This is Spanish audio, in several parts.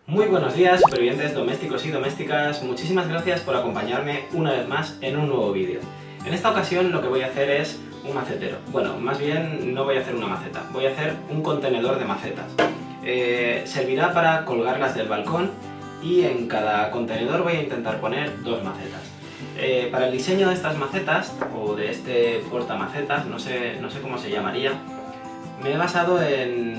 Muy buenos días, supervivientes domésticos y domésticas. Muchísimas gracias por acompañarme una vez más en un nuevo vídeo. En esta ocasión lo que voy a hacer es un macetero. Bueno, más bien no voy a hacer una maceta, voy a hacer un contenedor de macetas. Servirá para colgarlas del balcón y en cada contenedor voy a intentar poner dos macetas. Para el diseño de estas macetas, o de este portamacetas, no sé cómo se llamaría, me he basado en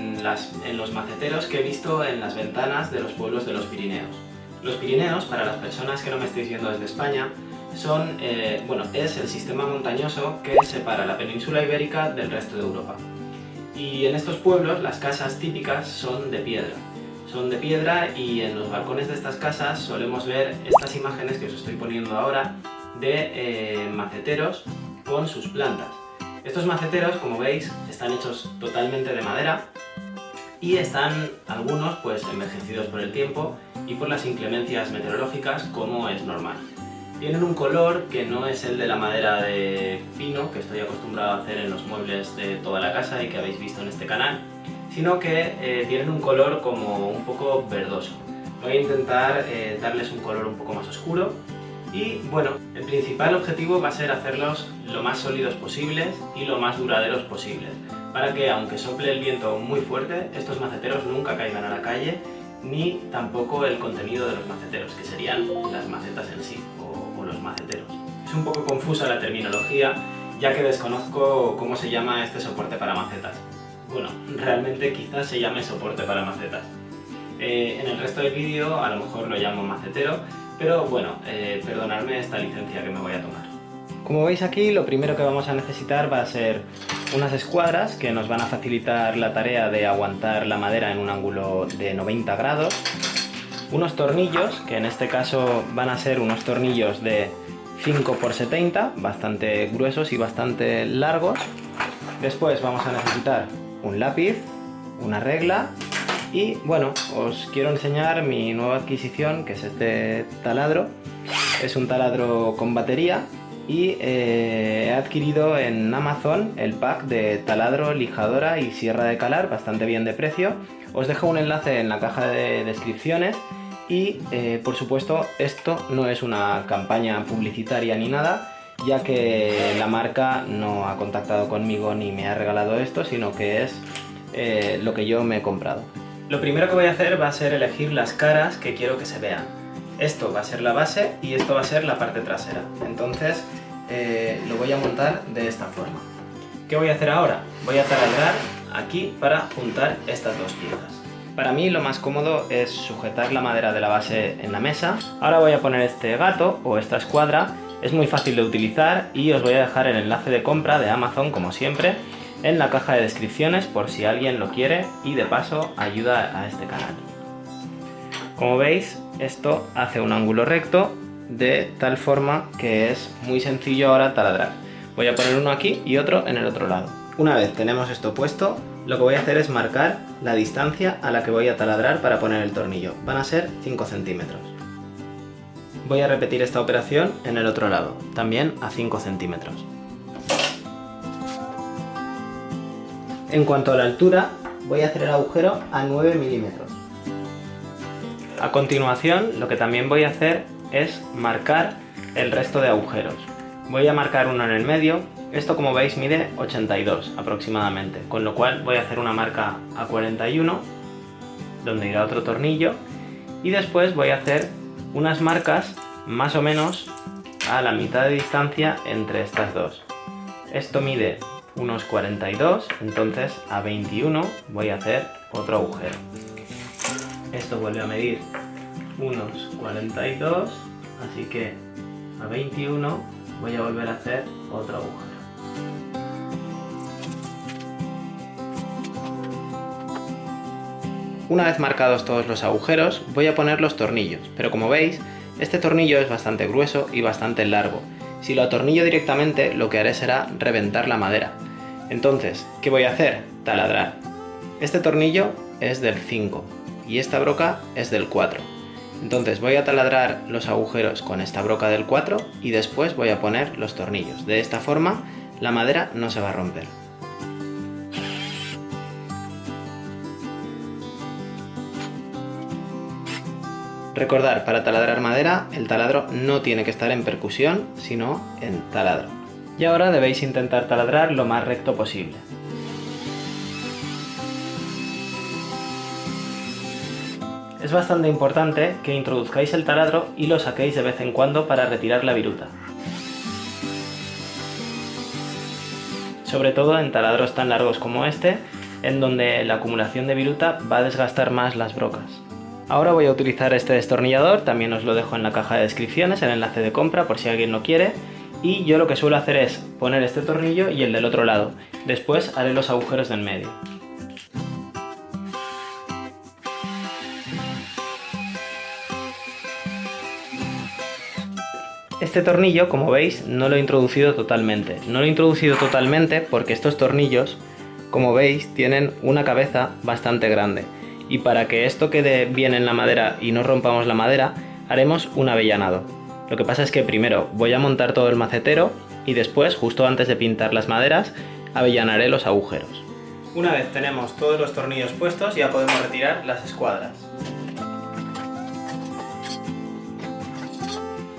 los maceteros que he visto en las ventanas de los pueblos de los Pirineos. Los Pirineos, para las personas que no me estéis viendo desde España, es el sistema montañoso que separa la península ibérica del resto de Europa. Y en estos pueblos las casas típicas son de piedra. Son de piedra y en los balcones de estas casas solemos ver estas imágenes que os estoy poniendo ahora de maceteros con sus plantas. Estos maceteros, como veis, están hechos totalmente de madera y están algunos pues envejecidos por el tiempo y por las inclemencias meteorológicas, como es normal. Tienen un color que no es el de la madera de pino que estoy acostumbrado a hacer en los muebles de toda la casa y que habéis visto en este canal, sino que tienen un color como un poco verdoso. Voy a intentar darles un color un poco más oscuro. Y bueno, el principal objetivo va a ser hacerlos lo más sólidos posibles y lo más duraderos posibles, para que aunque sople el viento muy fuerte, estos maceteros nunca caigan a la calle, ni tampoco el contenido de los maceteros, que serían las macetas en sí, o los maceteros. Es un poco confusa la terminología, ya que desconozco cómo se llama este soporte para macetas. Bueno, realmente quizás se llame soporte para macetas. En el resto del vídeo a lo mejor lo llamo macetero, pero bueno, perdonadme esta licencia que me voy a tomar. Como veis aquí, lo primero que vamos a necesitar va a ser unas escuadras que nos van a facilitar la tarea de aguantar la madera en un ángulo de 90 grados, unos tornillos, que en este caso van a ser unos tornillos de 5×70, bastante gruesos y bastante largos. Después vamos a necesitar un lápiz, una regla. Y bueno, os quiero enseñar mi nueva adquisición, que es este taladro. Es un taladro con batería y he adquirido en Amazon el pack de taladro, lijadora y sierra de calar, bastante bien de precio. Os dejo un enlace en la caja de descripciones y por supuesto esto no es una campaña publicitaria ni nada, ya que la marca no ha contactado conmigo ni me ha regalado esto, sino que es lo que yo me he comprado. Lo primero que voy a hacer va a ser elegir las caras que quiero que se vean. Esto va a ser la base y esto va a ser la parte trasera. Entonces lo voy a montar de esta forma. ¿Qué voy a hacer ahora? Voy a taladrar aquí para juntar estas dos piezas. Para mí lo más cómodo es sujetar la madera de la base en la mesa. Ahora voy a poner este gato o esta escuadra. Es muy fácil de utilizar y os voy a dejar el enlace de compra de Amazon, como siempre, en la caja de descripciones por si alguien lo quiere y de paso ayuda a este canal. Como veis, esto hace un ángulo recto de tal forma que es muy sencillo ahora taladrar. Voy a poner uno aquí y otro en el otro lado. Una vez tenemos esto puesto, lo que voy a hacer es marcar la distancia a la que voy a taladrar para poner el tornillo. Van a ser 5 centímetros. Voy a repetir esta operación en el otro lado, también a 5 centímetros. En cuanto a la altura, voy a hacer el agujero a 9 milímetros. A continuación, lo que también voy a hacer es marcar el resto de agujeros. Voy a marcar uno en el medio. Esto, como veis, mide 82 aproximadamente, con lo cual voy a hacer una marca a 41, donde irá otro tornillo, y después voy a hacer unas marcas más o menos a la mitad de distancia entre estas dos. Esto mide unos 42, entonces a 21 voy a hacer otro agujero. Esto vuelve a medir unos 42, así que a 21 voy a volver a hacer otro agujero. Una vez marcados todos los agujeros, voy a poner los tornillos, pero como veis, este tornillo es bastante grueso y bastante largo. Si lo atornillo directamente, lo que haré será reventar la madera. Entonces, ¿qué voy a hacer? Taladrar. Este tornillo es del 5 y esta broca es del 4. Entonces voy a taladrar los agujeros con esta broca del 4 y después voy a poner los tornillos. De esta forma la madera no se va a romper. Recordar, para taladrar madera, el taladro no tiene que estar en percusión, sino en taladro. Y ahora debéis intentar taladrar lo más recto posible. Es bastante importante que introduzcáis el taladro y lo saquéis de vez en cuando para retirar la viruta. Sobre todo en taladros tan largos como este, en donde la acumulación de viruta va a desgastar más las brocas. Ahora voy a utilizar este destornillador, también os lo dejo en la caja de descripciones, el enlace de compra por si alguien lo quiere. Y yo lo que suelo hacer es poner este tornillo y el del otro lado. Después haré los agujeros del medio. Este tornillo, como veis, no lo he introducido totalmente. No lo he introducido totalmente porque estos tornillos, como veis, tienen una cabeza bastante grande. Y para que esto quede bien en la madera y no rompamos la madera, haremos un avellanado. Lo que pasa es que primero voy a montar todo el macetero y después, justo antes de pintar las maderas, avellanaré los agujeros. Una vez tenemos todos los tornillos puestos, ya podemos retirar las escuadras.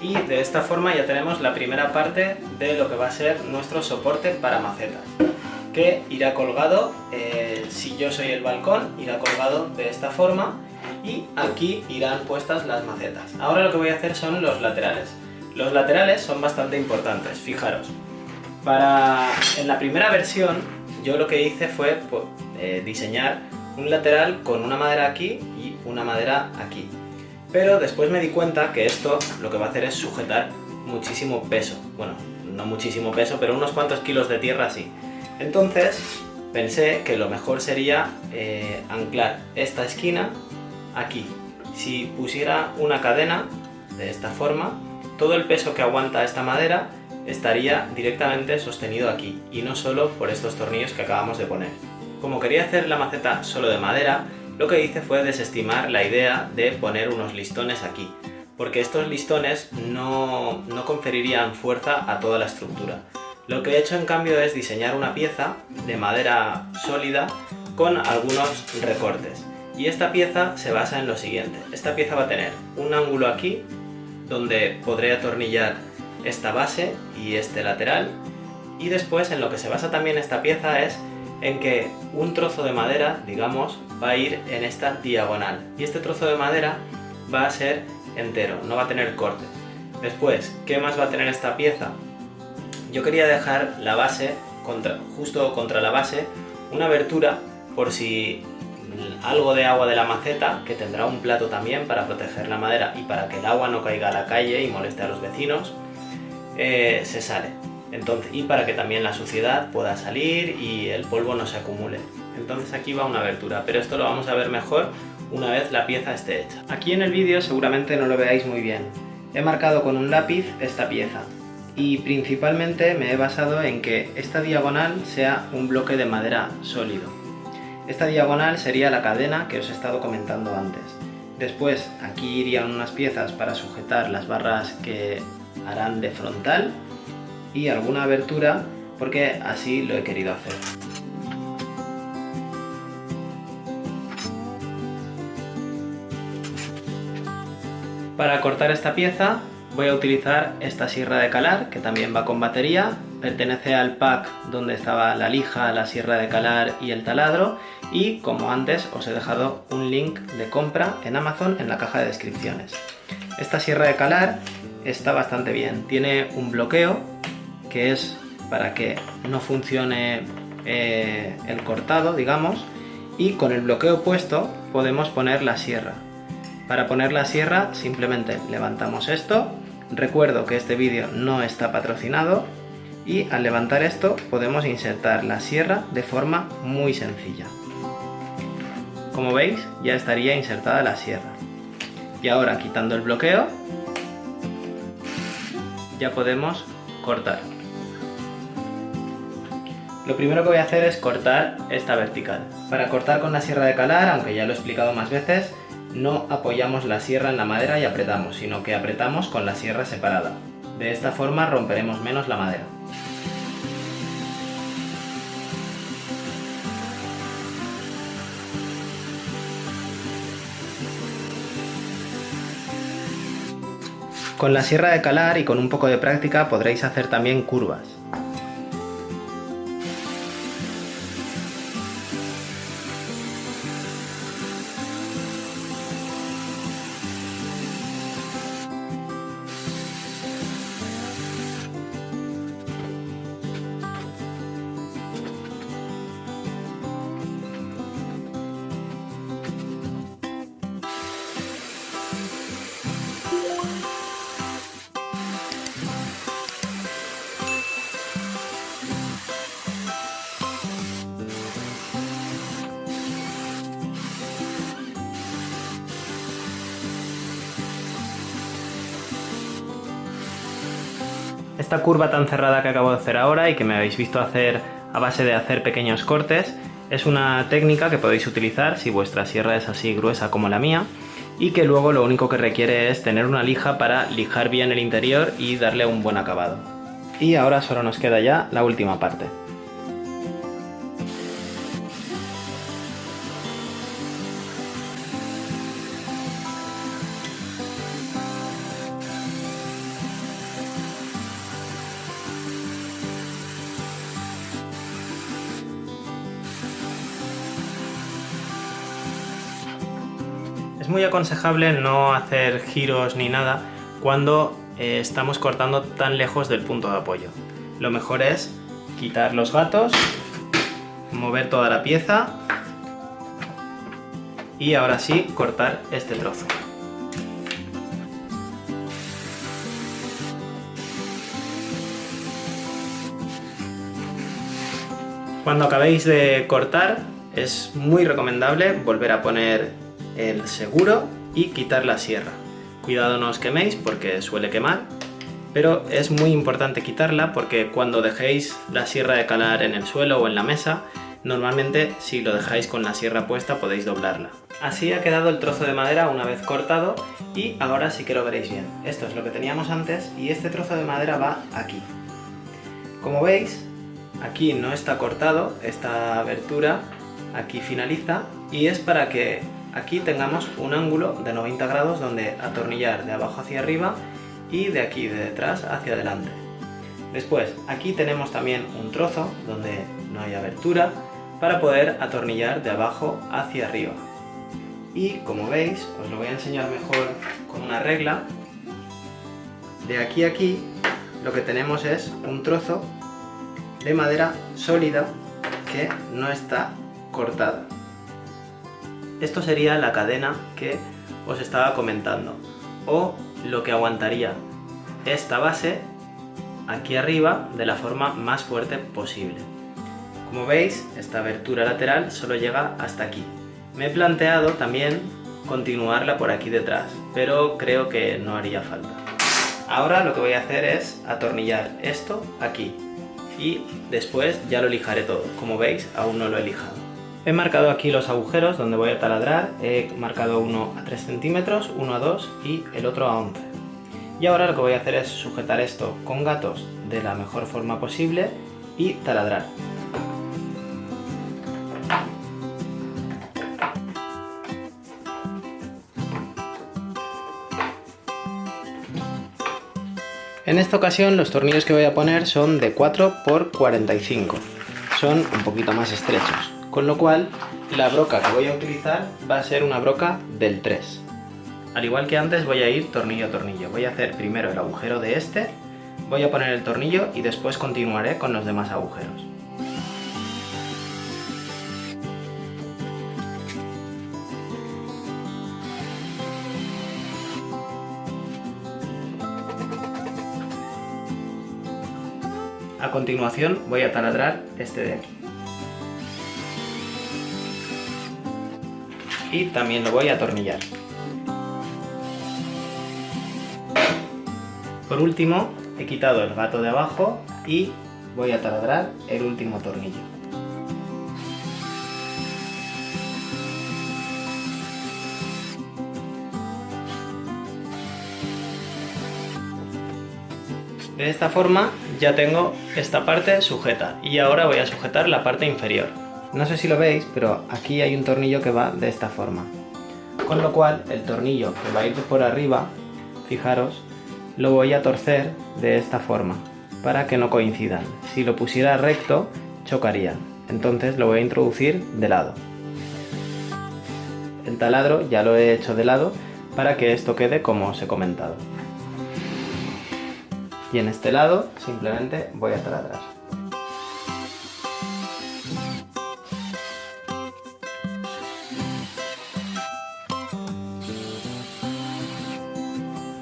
Y de esta forma ya tenemos la primera parte de lo que va a ser nuestro soporte para macetas, que irá colgado, si yo soy el balcón, irá colgado de esta forma y aquí irán puestas las macetas. Ahora lo que voy a hacer son los laterales. Los laterales son bastante importantes, fijaros. En la primera versión yo lo que hice fue diseñar un lateral con una madera aquí y una madera aquí. Pero después me di cuenta que esto lo que va a hacer es sujetar muchísimo peso. Bueno, no muchísimo peso, pero unos cuantos kilos de tierra sí. Entonces pensé que lo mejor sería anclar esta esquina aquí. Si pusiera una cadena de esta forma, todo el peso que aguanta esta madera estaría directamente sostenido aquí y no solo por estos tornillos que acabamos de poner. Como quería hacer la maceta solo de madera, lo que hice fue desestimar la idea de poner unos listones aquí, porque estos listones no conferirían fuerza a toda la estructura. Lo que he hecho en cambio es diseñar una pieza de madera sólida con algunos recortes. Y esta pieza se basa en lo siguiente. Esta pieza va a tener un ángulo aquí, donde podré atornillar esta base y este lateral. Y después en lo que se basa también esta pieza es en que un trozo de madera, digamos, va a ir en esta diagonal. Y este trozo de madera va a ser entero, no va a tener cortes. Después, ¿qué más va a tener esta pieza? Yo quería dejar la base, justo contra la base, una abertura por si algo de agua de la maceta, que tendrá un plato también para proteger la madera y para que el agua no caiga a la calle y moleste a los vecinos, se sale. Entonces, y para que también la suciedad pueda salir y el polvo no se acumule. Entonces aquí va una abertura, pero esto lo vamos a ver mejor una vez la pieza esté hecha. Aquí en el vídeo seguramente no lo veáis muy bien. He marcado con un lápiz esta pieza y principalmente me he basado en que esta diagonal sea un bloque de madera sólido. Esta diagonal sería la cadena que os he estado comentando antes. Después aquí irían unas piezas para sujetar las barras que harán de frontal y alguna abertura porque así lo he querido hacer. Para cortar esta pieza voy a utilizar esta sierra de calar, que también va con batería, pertenece al pack donde estaba la lija, la sierra de calar y el taladro, y como antes os he dejado un link de compra en Amazon en la caja de descripciones. Esta sierra de calar está bastante bien, tiene un bloqueo que es para que no funcione el cortado, digamos, y con el bloqueo puesto podemos poner la sierra. Para poner la sierra simplemente levantamos esto. Recuerdo que este vídeo no está patrocinado y al levantar esto podemos insertar la sierra de forma muy sencilla. Como veis, ya estaría insertada la sierra. Y ahora, quitando el bloqueo, ya podemos cortar. Lo primero que voy a hacer es cortar esta vertical. Para cortar con la sierra de calar, aunque ya lo he explicado más veces, no apoyamos la sierra en la madera y apretamos, sino que apretamos con la sierra separada. De esta forma romperemos menos la madera. Con la sierra de calar y con un poco de práctica podréis hacer también curvas. Esta curva tan cerrada que acabo de hacer ahora y que me habéis visto hacer a base de hacer pequeños cortes es una técnica que podéis utilizar si vuestra sierra es así gruesa como la mía y que luego lo único que requiere es tener una lija para lijar bien el interior y darle un buen acabado. Y ahora solo nos queda ya la última parte. Es muy aconsejable no hacer giros ni nada cuando estamos cortando tan lejos del punto de apoyo. Lo mejor es quitar los gatos, mover toda la pieza y ahora sí cortar este trozo. Cuando acabéis de cortar es muy recomendable volver a poner el seguro y quitar la sierra. Cuidado no os queméis porque suele quemar, pero es muy importante quitarla porque cuando dejéis la sierra de calar en el suelo o en la mesa, normalmente si lo dejáis con la sierra puesta podéis doblarla. Así ha quedado el trozo de madera una vez cortado y ahora sí que lo veréis bien. Esto es lo que teníamos antes y este trozo de madera va aquí. Como veis, aquí no está cortado, esta abertura aquí finaliza y es para que aquí tengamos un ángulo de 90 grados donde atornillar de abajo hacia arriba y de aquí de detrás hacia adelante. Después aquí tenemos también un trozo donde no hay abertura para poder atornillar de abajo hacia arriba. Y como veis, os lo voy a enseñar mejor con una regla. De aquí a aquí lo que tenemos es un trozo de madera sólida que no está cortada. Esto sería la cadena que os estaba comentando, o lo que aguantaría esta base aquí arriba de la forma más fuerte posible. Como veis, esta abertura lateral solo llega hasta aquí. Me he planteado también continuarla por aquí detrás, pero creo que no haría falta. Ahora lo que voy a hacer es atornillar esto aquí y después ya lo lijaré todo. Como veis, aún no lo he lijado. He marcado aquí los agujeros donde voy a taladrar, he marcado uno a 3 centímetros, uno a 2 y el otro a 11. Y ahora lo que voy a hacer es sujetar esto con gatos de la mejor forma posible y taladrar. En esta ocasión los tornillos que voy a poner son de 4 x 45, son un poquito más estrechos. Con lo cual, la broca que voy a utilizar va a ser una broca del 3. Al igual que antes voy a ir tornillo a tornillo. Voy a hacer primero el agujero de este, voy a poner el tornillo y después continuaré con los demás agujeros. A continuación voy a taladrar este de aquí. Y también lo voy a atornillar. Por último, he quitado el gato de abajo y voy a taladrar el último tornillo. De esta forma ya tengo esta parte sujeta y ahora voy a sujetar la parte inferior. No sé si lo veis, pero aquí hay un tornillo que va de esta forma. Con lo cual el tornillo que va a ir por arriba, fijaros, lo voy a torcer de esta forma para que no coincidan. Si lo pusiera recto, chocarían. Entonces lo voy a introducir de lado. El taladro ya lo he hecho de lado para que esto quede como os he comentado. Y en este lado simplemente voy a taladrar.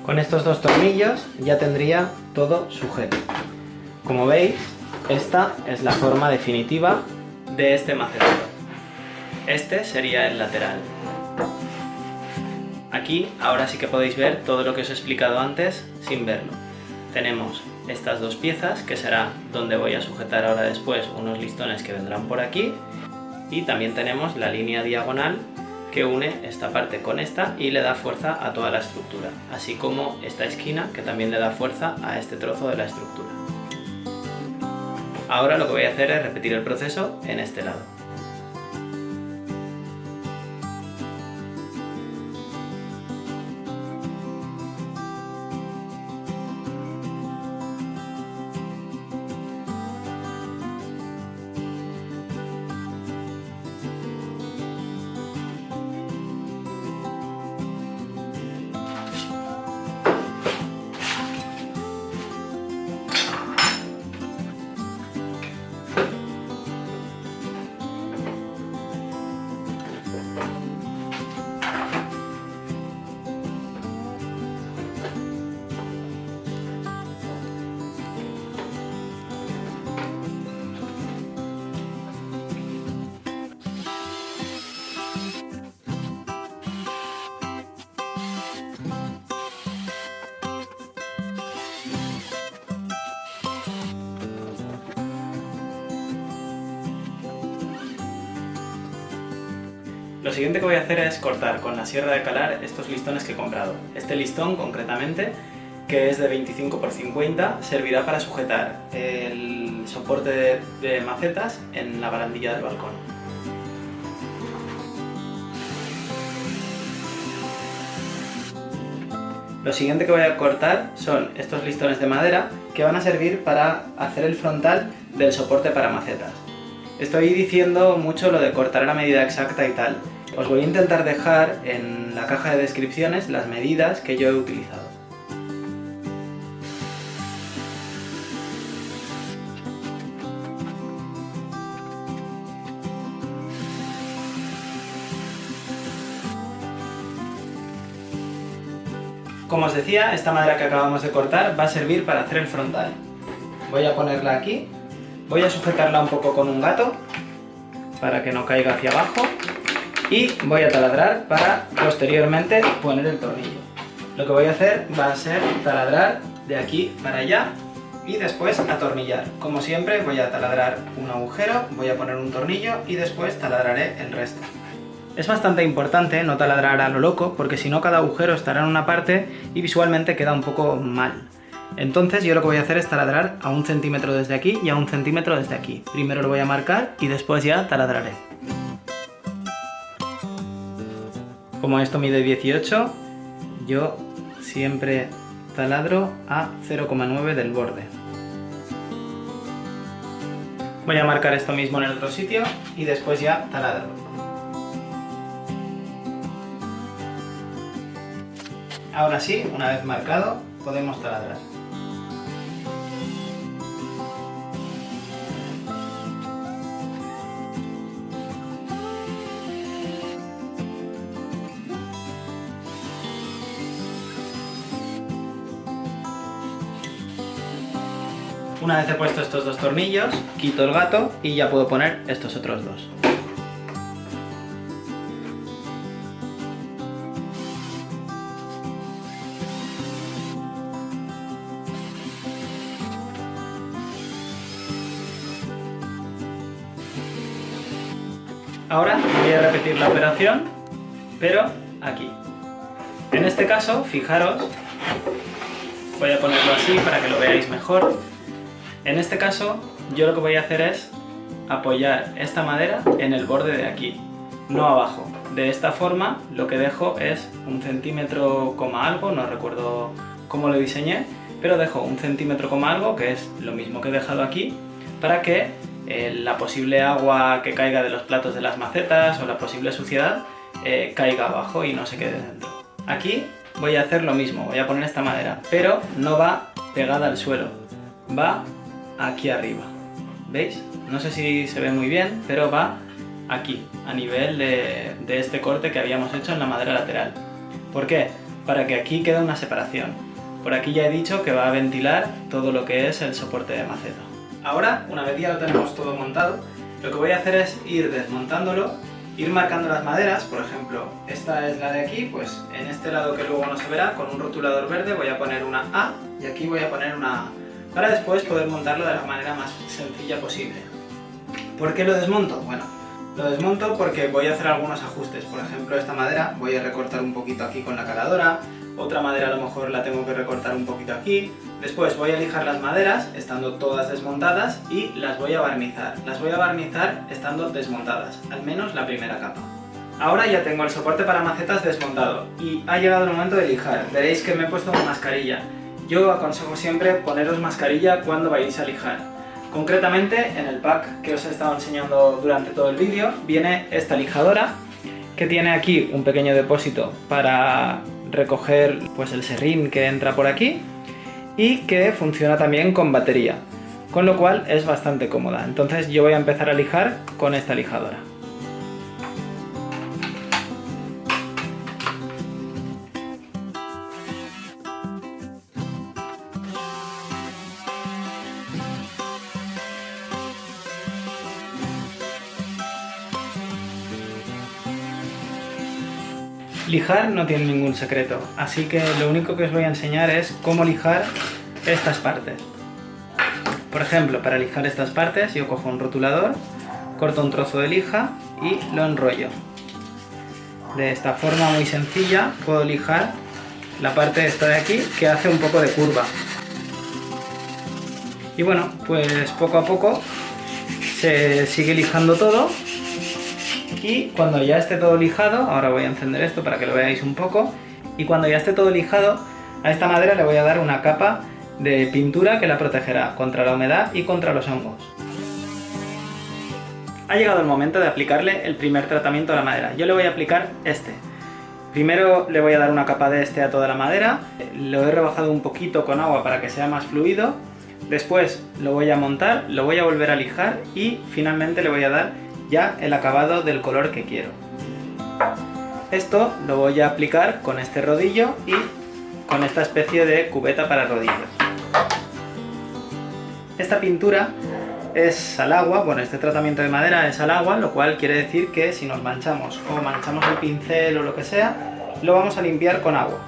Con estos dos tornillos ya tendría todo sujeto. Como veis, esta es la forma definitiva de este macetero. Este sería el lateral. Aquí ahora sí que podéis ver todo lo que os he explicado antes sin verlo. Tenemos estas dos piezas, que será donde voy a sujetar ahora después unos listones que vendrán por aquí, y también tenemos la línea diagonal que une esta parte con esta y le da fuerza a toda la estructura, así como esta esquina que también le da fuerza a este trozo de la estructura. Ahora lo que voy a hacer es repetir el proceso en este lado. Lo siguiente que voy a hacer es cortar con la sierra de calar estos listones que he comprado. Este listón concretamente, que es de 25 x 50, servirá para sujetar el soporte de macetas en la barandilla del balcón. Lo siguiente que voy a cortar son estos listones de madera que van a servir para hacer el frontal del soporte para macetas. Estoy diciendo mucho lo de cortar a la medida exacta y tal. Os voy a intentar dejar en la caja de descripciones las medidas que yo he utilizado. Como os decía, esta madera que acabamos de cortar va a servir para hacer el frontal. Voy a ponerla aquí, voy a sujetarla un poco con un gato para que no caiga hacia abajo y voy a taladrar para posteriormente poner el tornillo. Lo que voy a hacer va a ser taladrar de aquí para allá y después atornillar. Como siempre voy a taladrar un agujero, voy a poner un tornillo y después taladraré el resto. Es bastante importante no taladrar a lo loco, porque si no cada agujero estará en una parte y visualmente queda un poco mal. Entonces yo lo que voy a hacer es taladrar a 1 centímetro desde aquí y a 1 centímetro desde aquí. Primero lo voy a marcar y después ya taladraré. Como esto mide 18, yo siempre taladro a 0,9 del borde. Voy a marcar esto mismo en el otro sitio y después ya taladro. Ahora sí, una vez marcado, podemos taladrar. Una vez he puesto estos dos tornillos, quito el gato y ya puedo poner estos otros dos. Ahora voy a repetir la operación, pero aquí. En este caso, fijaros, voy a ponerlo así para que lo veáis mejor. En este caso, yo lo que voy a hacer es apoyar esta madera en el borde de aquí, no abajo. De esta forma, lo que dejo es 1 centímetro coma algo, no recuerdo como lo diseñé, pero dejo 1 centímetro como algo, que es lo mismo que he dejado aquí, para que la posible agua que caiga de los platos de las macetas o la posible suciedad caiga abajo y no se quede dentro. Aquí voy a hacer lo mismo, voy a poner esta madera, pero no va pegada al suelo, va aquí arriba. ¿Veis? No sé si se ve muy bien, pero va aquí, a nivel de este corte que habíamos hecho en la madera lateral. ¿Por qué? Para que aquí quede una separación. Por aquí ya he dicho que va a ventilar todo lo que es el soporte de maceta. Ahora, una vez ya lo tenemos todo montado, lo que voy a hacer es ir desmontándolo, ir marcando las maderas. Por ejemplo, esta es la de aquí, pues en este lado que luego no se verá, con un rotulador verde voy a poner una A y aquí voy a poner una A, para después poder montarlo de la manera más sencilla posible. ¿Por qué lo desmonto? Bueno, lo desmonto porque voy a hacer algunos ajustes. Por ejemplo, esta madera voy a recortar un poquito aquí con la caladora, otra madera a lo mejor la tengo que recortar un poquito aquí. Después voy a lijar las maderas estando todas desmontadas y las voy a barnizar. Las voy a barnizar estando desmontadas, al menos la primera capa. Ahora ya tengo el soporte para macetas desmontado y ha llegado el momento de lijar. Veréis que me he puesto una mascarilla. Yo aconsejo siempre poneros mascarilla cuando vais a lijar. Concretamente, en el pack que os he estado enseñando durante todo el vídeo, viene esta lijadora que tiene aquí un pequeño depósito para recoger pues el serrín que entra por aquí y que funciona también con batería, con lo cual es bastante cómoda. Entonces yo voy a empezar a lijar con esta lijadora. Lijar no tiene ningún secreto, así que lo único que os voy a enseñar es cómo lijar estas partes. Por ejemplo, para lijar estas partes yo cojo un rotulador, corto un trozo de lija y lo enrollo. De esta forma muy sencilla puedo lijar la parte esta de aquí que hace un poco de curva. Y bueno, pues poco a poco se sigue lijando todo. Y cuando ya esté todo lijado, ahora voy a encender esto para que lo veáis un poco, y cuando ya esté todo lijado, a esta madera le voy a dar una capa de pintura que la protegerá contra la humedad y contra los hongos. Ha llegado el momento de aplicarle el primer tratamiento a la madera. Yo le voy a aplicar este. Primero le voy a dar una capa de este a toda la madera, lo he rebajado un poquito con agua para que sea más fluido, después lo voy a montar, lo voy a volver a lijar y finalmente le voy a dar ya el acabado del color que quiero. Esto lo voy a aplicar con este rodillo y con esta especie de cubeta para rodillos. Esta pintura es al agua, bueno, este tratamiento de madera es al agua, lo cual quiere decir que si nos manchamos o manchamos el pincel o lo que sea, lo vamos a limpiar con agua.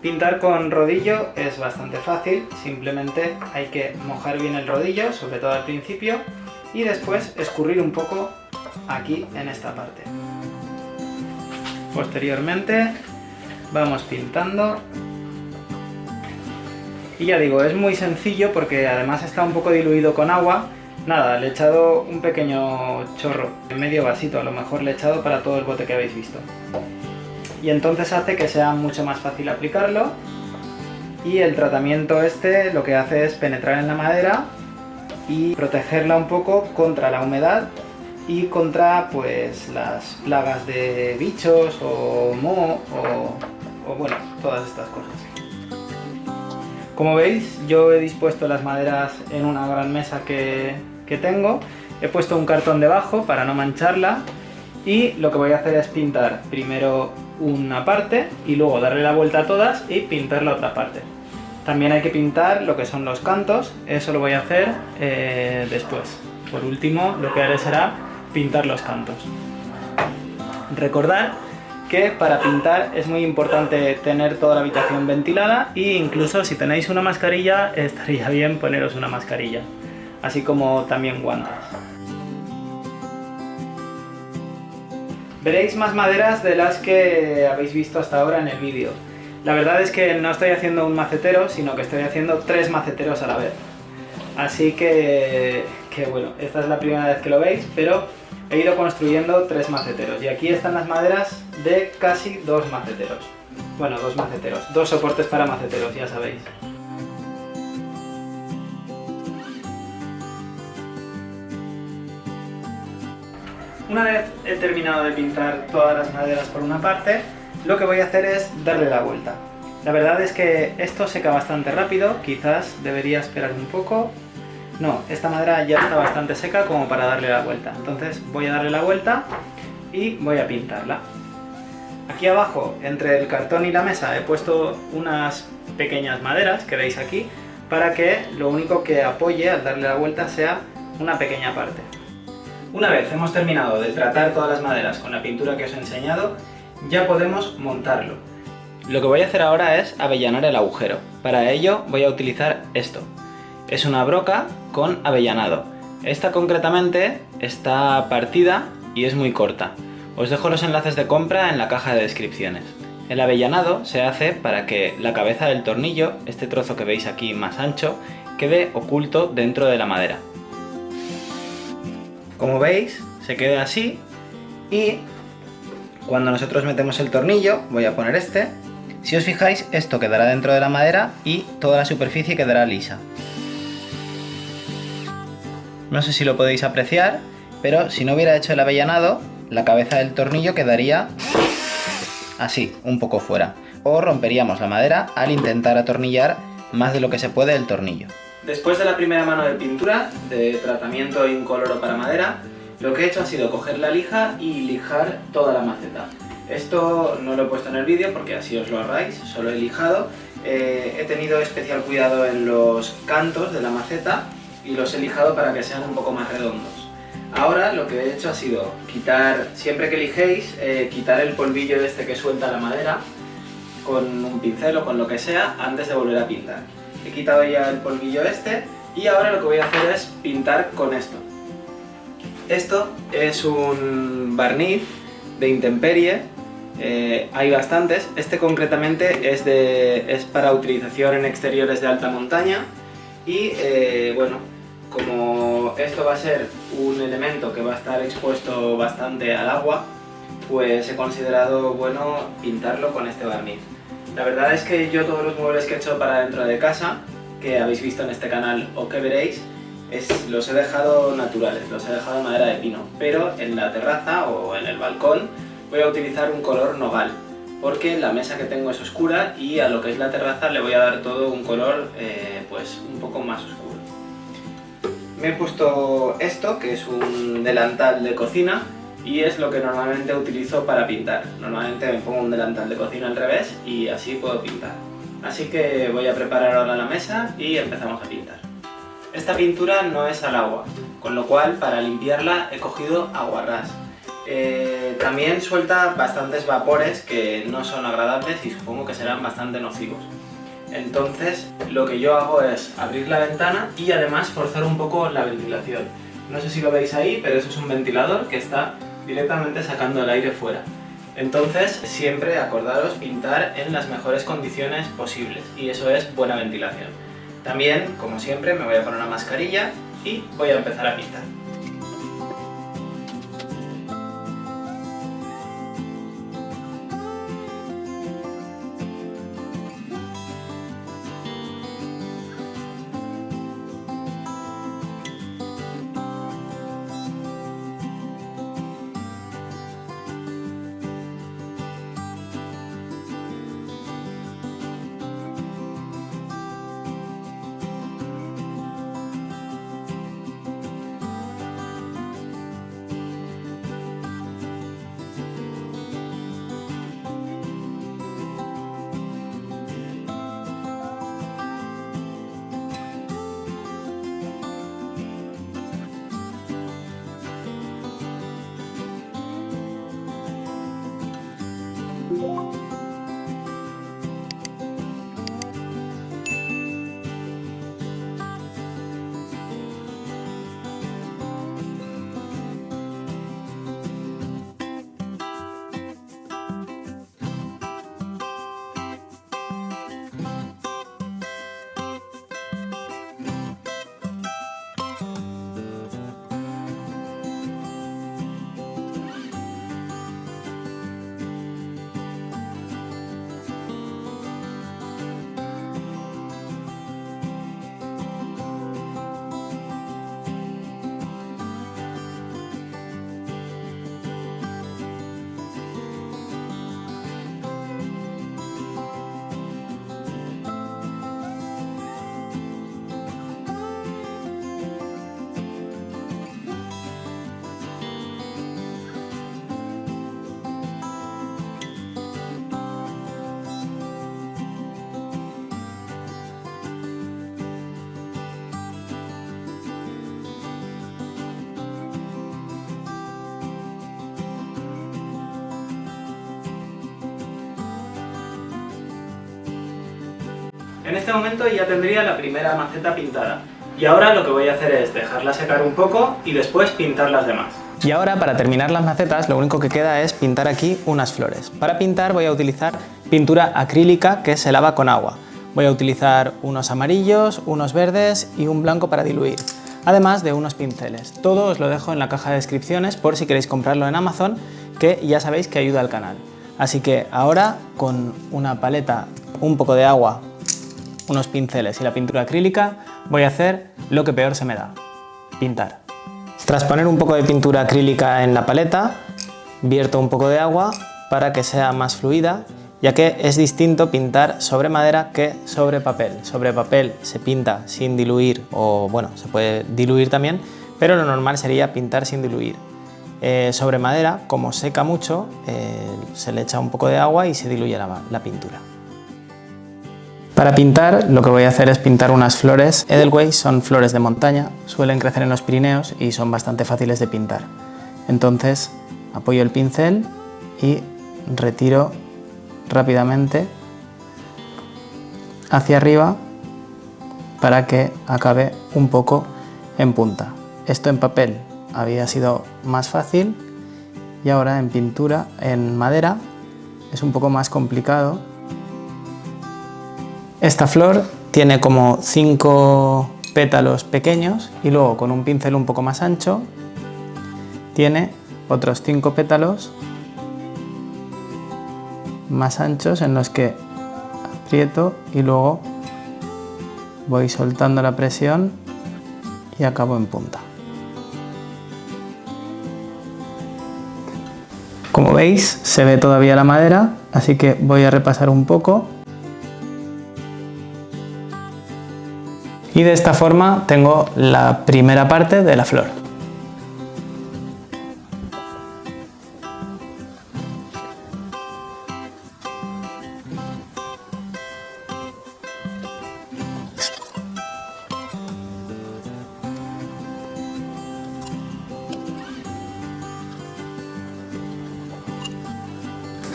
Pintar con rodillo es bastante fácil, simplemente hay que mojar bien el rodillo, sobre todo al principio, y después escurrir un poco aquí en esta parte. Posteriormente vamos pintando. Y ya digo, es muy sencillo porque además está un poco diluido con agua. Nada, le he echado un pequeño chorro, medio vasito, a lo mejor le he echado para todo el bote que habéis visto. Y entonces hace que sea mucho más fácil aplicarlo, y el tratamiento este lo que hace es penetrar en la madera y protegerla un poco contra la humedad y contra pues las plagas de bichos o moho o bueno, todas estas cosas. Como veis, yo he dispuesto las maderas en una gran mesa que tengo, he puesto un cartón debajo para no mancharla, y lo que voy a hacer es pintar primero una parte y luego darle la vuelta a todas y pintar la otra parte. También hay que pintar lo que son los cantos, eso lo voy a hacer después. Por último, lo que haré será pintar los cantos. Recordad que para pintar es muy importante tener toda la habitación ventilada, e incluso si tenéis una mascarilla estaría bien poneros una mascarilla, así como también guantes. Veréis más maderas de las que habéis visto hasta ahora en el vídeo. La verdad es que no estoy haciendo un macetero, sino que estoy haciendo 3 maceteros a la vez. Así que que bueno, esta es la primera vez que lo veis, pero he ido construyendo 3 maceteros y aquí están las maderas de casi 2 maceteros. Bueno, 2 maceteros, 2 soportes para maceteros, ya sabéis. Una vez he terminado de pintar todas las maderas por una parte, lo que voy a hacer es darle la vuelta. La verdad es que esto seca bastante rápido, quizás debería esperar un poco. No, esta madera ya está bastante seca como para darle la vuelta. Entonces voy a darle la vuelta y voy a pintarla. Aquí abajo, entre el cartón y la mesa, he puesto unas pequeñas maderas que veis aquí, para que lo único que apoye al darle la vuelta sea una pequeña parte. Una vez hemos terminado de tratar todas las maderas con la pintura que os he enseñado, ya podemos montarlo. Lo que voy a hacer ahora es avellanar el agujero. Para ello voy a utilizar esto. Es una broca con avellanado. Esta concretamente está partida y es muy corta. Os dejo los enlaces de compra en la caja de descripciones. El avellanado se hace para que la cabeza del tornillo, este trozo que veis aquí más ancho, quede oculto dentro de la madera. Como veis, se queda así y cuando nosotros metemos el tornillo, voy a poner este, si os fijáis, esto quedará dentro de la madera y toda la superficie quedará lisa. No sé si lo podéis apreciar, pero si no hubiera hecho el avellanado, la cabeza del tornillo quedaría así, un poco fuera. O romperíamos la madera al intentar atornillar más de lo que se puede el tornillo. Después de la primera mano de pintura, de tratamiento incoloro para madera, lo que he hecho ha sido coger la lija y lijar toda la maceta. Esto no lo he puesto en el vídeo porque así os lo ahorráis, solo he lijado. He tenido especial cuidado en los cantos de la maceta y los he lijado para que sean un poco más redondos. Ahora lo que he hecho ha sido quitar, siempre que lijéis, quitar el polvillo este que suelta la madera con un pincel o con lo que sea antes de volver a pintar. He quitado ya el polvillo este y ahora lo que voy a hacer es pintar con esto. Esto es un barniz de intemperie, hay bastantes. Este concretamente es para utilización en exteriores de alta montaña y bueno, como esto va a ser un elemento que va a estar expuesto bastante al agua, pues he considerado bueno pintarlo con este barniz. La verdad es que yo todos los muebles que he hecho para dentro de casa, que habéis visto en este canal o que veréis, los he dejado naturales, los he dejado en madera de pino, pero en la terraza o en el balcón voy a utilizar un color nogal, porque la mesa que tengo es oscura y a lo que es la terraza le voy a dar todo un color pues un poco más oscuro. Me he puesto esto, que es un delantal de cocina, y es lo que normalmente utilizo para pintar. Normalmente me pongo un delantal de cocina al revés y así puedo pintar. Así que voy a preparar ahora la mesa y empezamos a pintar. Esta pintura no es al agua, con lo cual para limpiarla he cogido aguarrás. También suelta bastantes vapores que no son agradables y supongo que serán bastante nocivos. Entonces lo que yo hago es abrir la ventana y además forzar un poco la ventilación. No sé si lo veis ahí, pero eso es un ventilador que está directamente sacando el aire fuera. Entonces siempre acordaros pintar en las mejores condiciones posibles y eso es buena ventilación. También, como siempre, me voy a poner una mascarilla y voy a empezar a pintar. En este momento ya tendría la primera maceta pintada. Y ahora lo que voy a hacer es dejarla secar un poco y después pintar las demás. Y ahora, para terminar las macetas, lo único que queda es pintar aquí unas flores. Para pintar voy a utilizar pintura acrílica que se lava con agua. Voy a utilizar unos amarillos, unos verdes y un blanco para diluir, además de unos pinceles. Todo os lo dejo en la caja de descripciones por si queréis comprarlo en Amazon, que ya sabéis que ayuda al canal. Así que ahora, con una paleta, un poco de agua, unos pinceles y la pintura acrílica, voy a hacer lo que peor se me da: pintar. Tras poner un poco de pintura acrílica en la paleta, vierto un poco de agua para que sea más fluida, ya que es distinto pintar sobre madera que sobre papel. Sobre papel se pinta sin diluir, o bueno, se puede diluir también, pero lo normal sería pintar sin diluir. Sobre madera, como seca mucho, se le echa un poco de agua y se diluye la pintura. Para pintar, lo que voy a hacer es pintar unas flores. Edelweiss son flores de montaña, suelen crecer en los Pirineos y son bastante fáciles de pintar. Entonces, apoyo el pincel y retiro rápidamente hacia arriba para que acabe un poco en punta. Esto en papel había sido más fácil y ahora en pintura, en madera, es un poco más complicado. Esta flor tiene como 5 pétalos pequeños y luego con un pincel un poco más ancho tiene otros 5 pétalos más anchos en los que aprieto y luego voy soltando la presión y acabo en punta. Como veis, se ve todavía la madera, así que voy a repasar un poco. Y de esta forma tengo la primera parte de la flor.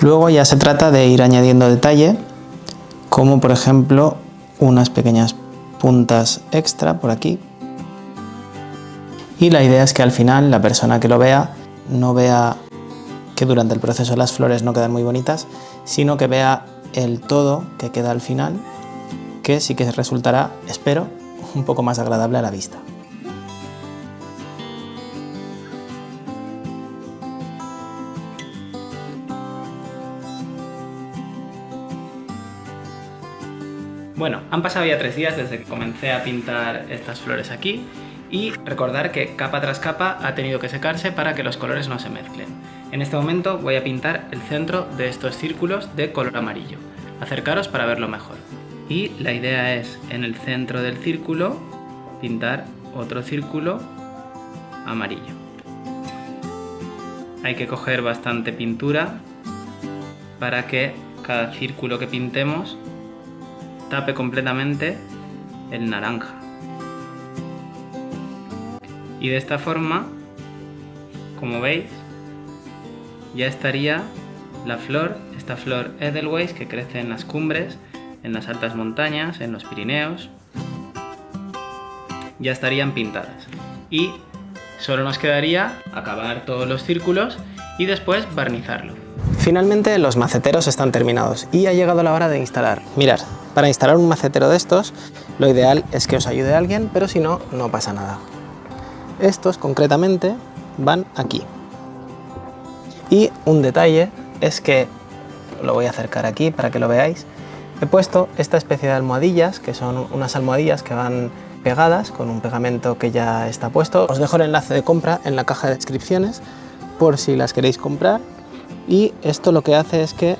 Luego ya se trata de ir añadiendo detalle, como por ejemplo unas pequeñas puntas extra por aquí. Y la idea es que al final la persona que lo vea no vea que durante el proceso las flores no quedan muy bonitas, sino que vea el todo que queda al final, que sí que resultará, espero, un poco más agradable a la vista. Bueno, han pasado ya 3 días desde que comencé a pintar estas flores aquí y recordar que capa tras capa ha tenido que secarse para que los colores no se mezclen. En este momento voy a pintar el centro de estos círculos de color amarillo. Acercaros para verlo mejor. Y la idea es, en el centro del círculo, pintar otro círculo amarillo. Hay que coger bastante pintura para que cada círculo que pintemos tape completamente el naranja. Y de esta forma, como veis, ya estaría la flor, esta flor Edelweiss que crece en las cumbres, en las altas montañas, en los Pirineos. Ya estarían pintadas. Y solo nos quedaría acabar todos los círculos y después barnizarlo. Finalmente los maceteros están terminados y ha llegado la hora de instalar. Mirad, para instalar un macetero de estos, lo ideal es que os ayude alguien, pero si no, no pasa nada. Estos concretamente van aquí. Y un detalle es que, lo voy a acercar aquí para que lo veáis, he puesto esta especie de almohadillas, que son unas almohadillas que van pegadas con un pegamento que ya está puesto. Os dejo el enlace de compra en la caja de descripciones por si las queréis comprar. Y esto lo que hace es que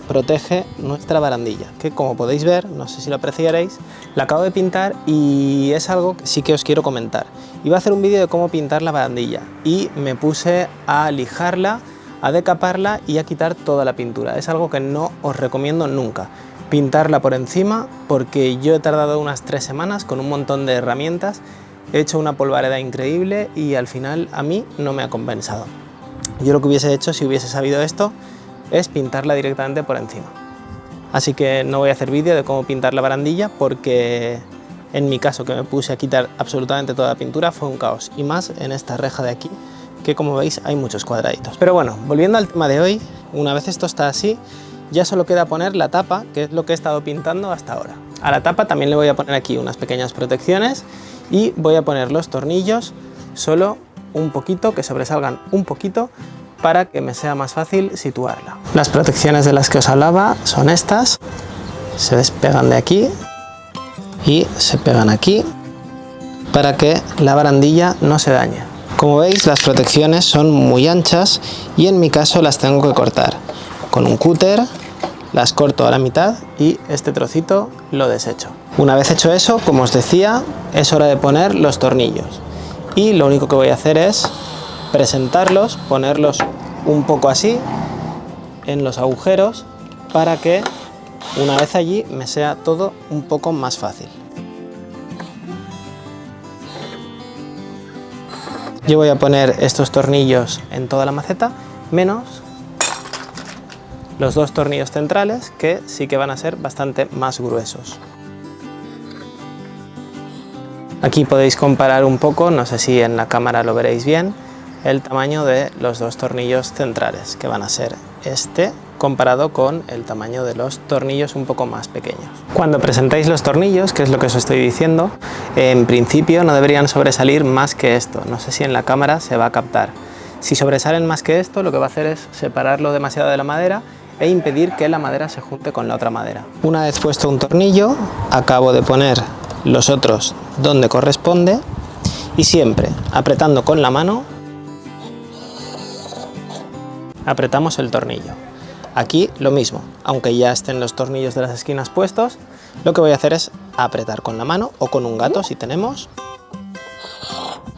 protege nuestra barandilla, que como podéis ver, no sé si lo apreciaréis, la acabo de pintar y es algo que sí que os quiero comentar. Iba a hacer un vídeo de cómo pintar la barandilla y me puse a lijarla, a decaparla y a quitar toda la pintura. Es algo que no os recomiendo nunca, pintarla por encima, porque yo he tardado unas 3 semanas con un montón de herramientas, he hecho una polvareda increíble y al final a mí no me ha compensado. Yo lo que hubiese hecho si hubiese sabido esto es pintarla directamente por encima. así que no voy a hacer vídeo de cómo pintar la barandilla porque en mi caso, que me puse a quitar absolutamente toda la pintura, fue un caos, y más en esta reja de aquí, que como veis hay muchos cuadraditos. Pero bueno, volviendo al tema de hoy, una vez esto está así, ya solo queda poner la tapa, que es lo que he estado pintando hasta ahora. A la tapa también le voy a poner aquí unas pequeñas protecciones y voy a poner los tornillos solo un poquito, que sobresalgan un poquito, para que me sea más fácil situarla. Las protecciones de las que os hablaba son estas, se despegan de aquí y se pegan aquí para que la barandilla no se dañe. Como veis, las protecciones son muy anchas y en mi caso las tengo que cortar con un cúter, las corto a la mitad y este trocito lo desecho. Una vez hecho eso, como os decía, es hora de poner los tornillos, y lo único que voy a hacer es presentarlos, ponerlos un poco así en los agujeros para que una vez allí me sea todo un poco más fácil. Yo voy a poner estos tornillos en toda la maceta, menos los dos tornillos centrales, que sí que van a ser bastante más gruesos. Aquí podéis comparar un poco, no sé si en la cámara lo veréis bien, el tamaño de los dos tornillos centrales, que van a ser este comparado con el tamaño de los tornillos un poco más pequeños. Cuando presentáis los tornillos, que es lo que os estoy diciendo, en principio no deberían sobresalir más que esto. No sé si en la cámara se va a captar. Si sobresalen más que esto, lo que va a hacer es separarlo demasiado de la madera e impedir que la madera se junte con la otra madera. Una vez puesto un tornillo, acabo de poner los otros donde corresponde y siempre apretando con la mano apretamos el tornillo. Aquí lo mismo, aunque ya estén los tornillos de las esquinas puestos, lo que voy a hacer es apretar con la mano o con un gato si tenemos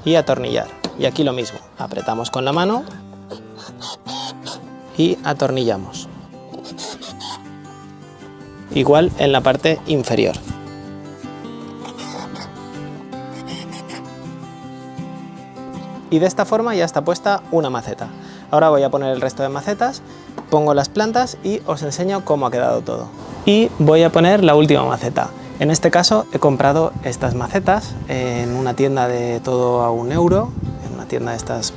y atornillar. Y aquí lo mismo, apretamos con la mano y atornillamos. Igual en la parte inferior. Y de esta forma ya está puesta una maceta. Ahora voy a poner el resto de macetas, pongo las plantas y os enseño cómo ha quedado todo. Y voy a poner la última maceta. En este caso he comprado estas macetas en una tienda de todo a €1, en una tienda de estas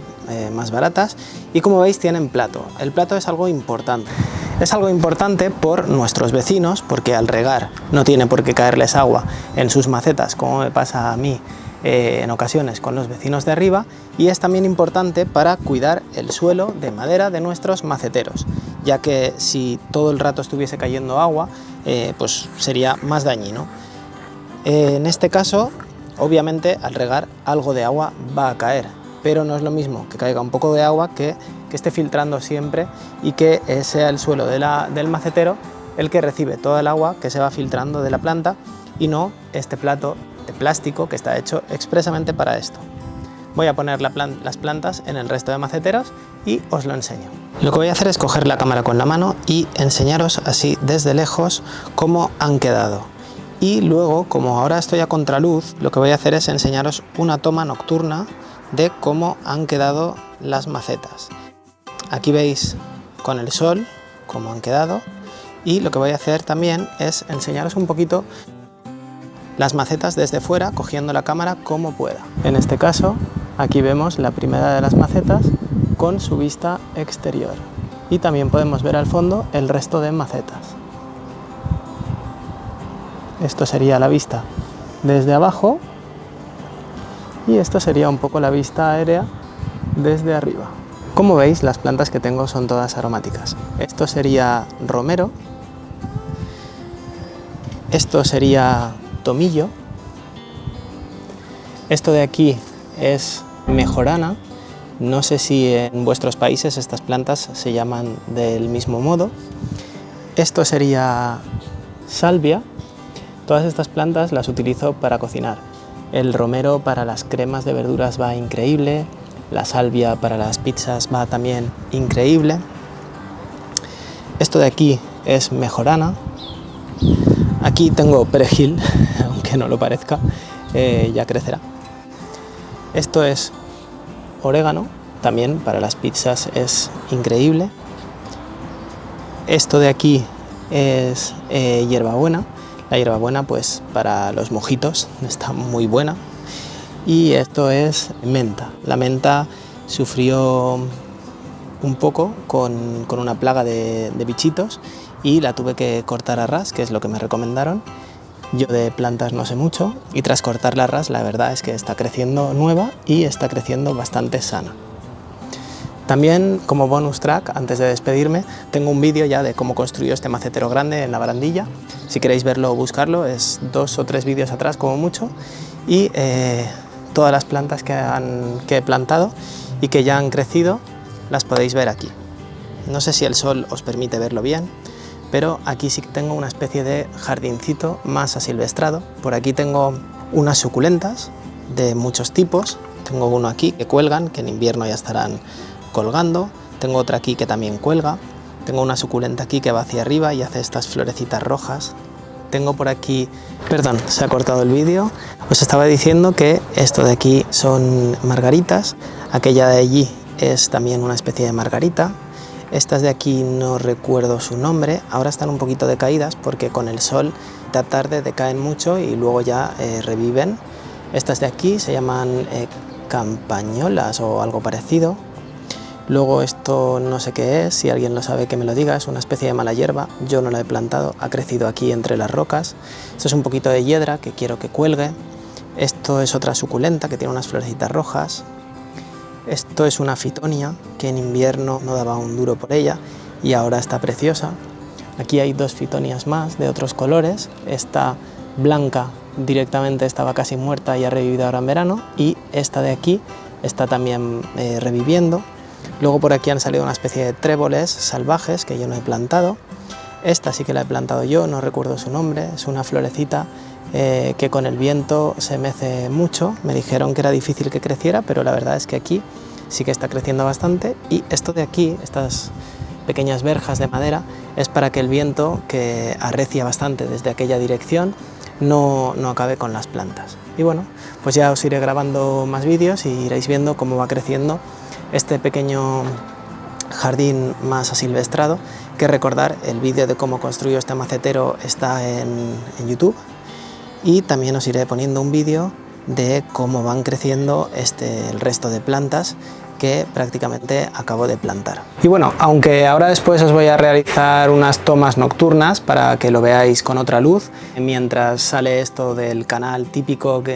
más baratas, y como veis tienen plato. El plato es algo importante. Es algo importante por nuestros vecinos, porque al regar no tiene por qué caerles agua en sus macetas, como me pasa a mí en ocasiones con los vecinos de arriba, y es también importante para cuidar el suelo de madera de nuestros maceteros, ya que si todo el rato estuviese cayendo agua, pues sería más dañino. En este caso, obviamente, al regar algo de agua va a caer, pero no es lo mismo que caiga un poco de agua que esté filtrando siempre y que sea el suelo del macetero el que recibe toda el agua que se va filtrando de la planta y no este plato de plástico que está hecho expresamente para esto. Voy a poner las plantas en el resto de maceteros y os lo enseño. Lo que voy a hacer es coger la cámara con la mano y enseñaros así desde lejos cómo han quedado. Y luego, como ahora estoy a contraluz, lo que voy a hacer es enseñaros una toma nocturna de cómo han quedado las macetas. Aquí veis con el sol cómo han quedado, y lo que voy a hacer también es enseñaros un poquito las macetas desde fuera, cogiendo la cámara como pueda. En este caso, aquí vemos la primera de las macetas con su vista exterior, y también podemos ver al fondo el resto de macetas. Esto sería la vista desde abajo y esto sería un poco la vista aérea desde arriba. Como veis, las plantas que tengo son todas aromáticas. Esto sería romero, esto sería tomillo, esto de aquí es mejorana. No sé si en vuestros países estas plantas se llaman del mismo modo. Esto sería salvia. Todas estas plantas las utilizo para cocinar. El romero para las cremas de verduras va increíble, la salvia para las pizzas va también increíble. Esto de aquí es mejorana. Aquí tengo perejil, aunque no lo parezca, ya crecerá. Esto es orégano, también para las pizzas es increíble. Esto de aquí es hierbabuena. La hierbabuena pues para los mojitos está muy buena. Y esto es menta. La menta sufrió un poco con una plaga de bichitos y la tuve que cortar a ras, que es lo que me recomendaron. Yo de plantas no sé mucho y tras cortarla a ras la verdad es que está creciendo nueva y está creciendo bastante sana. También como bonus track, antes de despedirme, tengo un vídeo ya de cómo construyo este macetero grande en la barandilla. Si queréis verlo o buscarlo, es 2 o 3 vídeos atrás como mucho. Y todas las plantas que he plantado y que ya han crecido las podéis ver aquí. No sé si el sol os permite verlo bien, pero aquí sí que tengo una especie de jardincito más asilvestrado. Por aquí tengo unas suculentas de muchos tipos. Tengo uno aquí que cuelgan, que en invierno ya estarán colgando. Tengo otra aquí que también cuelga. Tengo una suculenta aquí que va hacia arriba y hace estas florecitas rojas. Tengo por aquí, perdón, se ha cortado el vídeo. Os estaba diciendo que esto de aquí son margaritas. Aquella de allí es también una especie de margarita. Estas de aquí no recuerdo su nombre, ahora están un poquito decaídas porque con el sol esta tarde decaen mucho y luego ya reviven. Estas de aquí se llaman campañolas o algo parecido. Luego esto no sé qué es, si alguien lo sabe que me lo diga, es una especie de mala hierba, yo no la he plantado, ha crecido aquí entre las rocas. Esto es un poquito de hiedra que quiero que cuelgue. Esto es otra suculenta que tiene unas florecitas rojas. Esto es una fitonia que en invierno no daba un duro por ella y ahora está preciosa. Aquí hay 2 fitonias más de otros colores. Esta blanca directamente estaba casi muerta y ha revivido ahora en verano, y esta de aquí está también reviviendo. Luego por aquí han salido una especie de tréboles salvajes que yo no he plantado. Esta sí que la he plantado yo, no recuerdo su nombre, es una florecita que con el viento se mece mucho. Me dijeron que era difícil que creciera, pero la verdad es que aquí sí que está creciendo bastante. Y esto de aquí, estas pequeñas verjas de madera, es para que el viento, que arrecia bastante desde aquella dirección, no acabe con las plantas. Y bueno, pues ya os iré grabando más vídeos y iréis viendo cómo va creciendo este pequeño jardín más asilvestrado. Que recordar, el vídeo de cómo construyo este macetero está en YouTube. Y también os iré poniendo un vídeo de cómo van creciendo el resto de plantas que prácticamente acabo de plantar. Y bueno, aunque ahora después os voy a realizar unas tomas nocturnas para que lo veáis con otra luz, mientras sale esto del canal típico que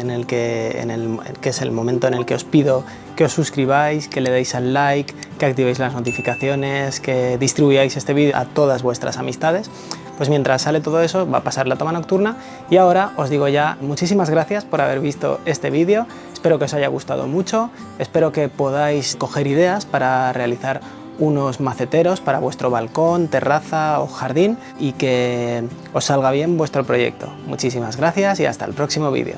es el momento en el que os pido que os suscribáis, que le deis al like, que activéis las notificaciones, que distribuyáis este vídeo a todas vuestras amistades. Pues mientras sale todo eso va a pasar la toma nocturna y ahora os digo ya muchísimas gracias por haber visto este vídeo. Espero que os haya gustado mucho, espero que podáis coger ideas para realizar unos maceteros para vuestro balcón, terraza o jardín y que os salga bien vuestro proyecto. Muchísimas gracias y hasta el próximo vídeo.